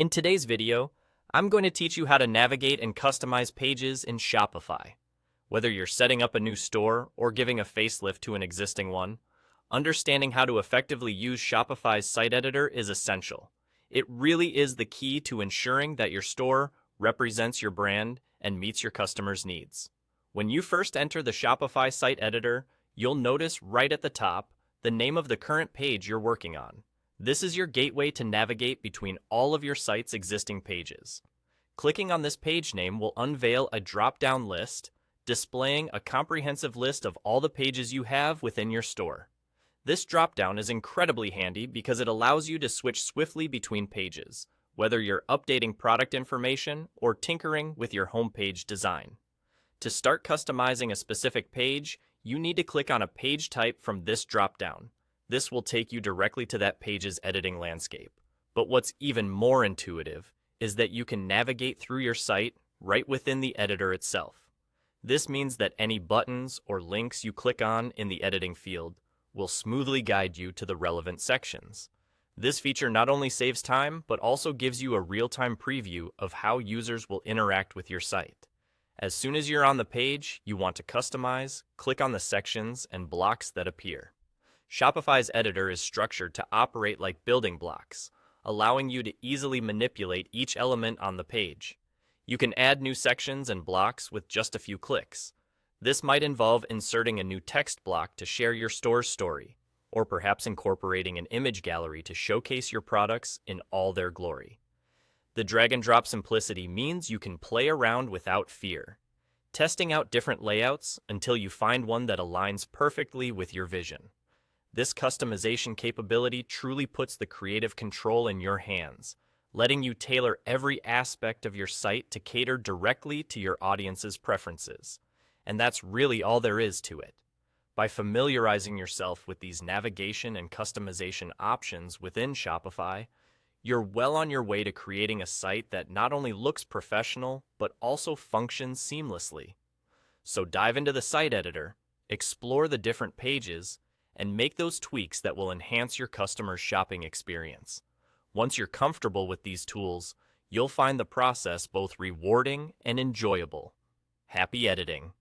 In today's video, I'm going to teach you how to navigate and customize pages in Shopify. Whether you're setting up a new store or giving a facelift to an existing one, understanding how to effectively use Shopify's site editor is essential. It really is the key to ensuring that your store represents your brand and meets your customers' needs. When you first enter the Shopify site editor, you'll notice right at the top the name of the current page you're working on. This is your gateway to navigate between all of your site's existing pages. Clicking on this page name will unveil a drop-down list displaying a comprehensive list of all the pages you have within your store. This drop-down is incredibly handy because it allows you to switch swiftly between pages, whether you're updating product information or tinkering with your homepage design. To start customizing a specific page, you need to click on a page type from this drop-down. This will take you directly to that page's editing landscape. But what's even more intuitive is that you can navigate through your site right within the editor itself. This means that any buttons or links you click on in the editing field will smoothly guide you to the relevant sections. This feature not only saves time, but also gives you a real-time preview of how users will interact with your site. As soon as you're on the page you want to customize, click on the sections and blocks that appear. Shopify's editor is structured to operate like building blocks, allowing you to easily manipulate each element on the page. You can add new sections and blocks with just a few clicks. This might involve inserting a new text block to share your store's story, or perhaps incorporating an image gallery to showcase your products in all their glory. The drag-and-drop simplicity means you can play around without fear, testing out different layouts until you find one that aligns perfectly with your vision. This customization capability truly puts the creative control in your hands, letting you tailor every aspect of your site to cater directly to your audience's preferences. And that's really all there is to it. By familiarizing yourself with these navigation and customization options within Shopify, you're well on your way to creating a site that not only looks professional, but also functions seamlessly. So dive into the site editor, explore the different pages, and make those tweaks that will enhance your customer's shopping experience. Once you're comfortable with these tools, you'll find the process both rewarding and enjoyable. Happy editing!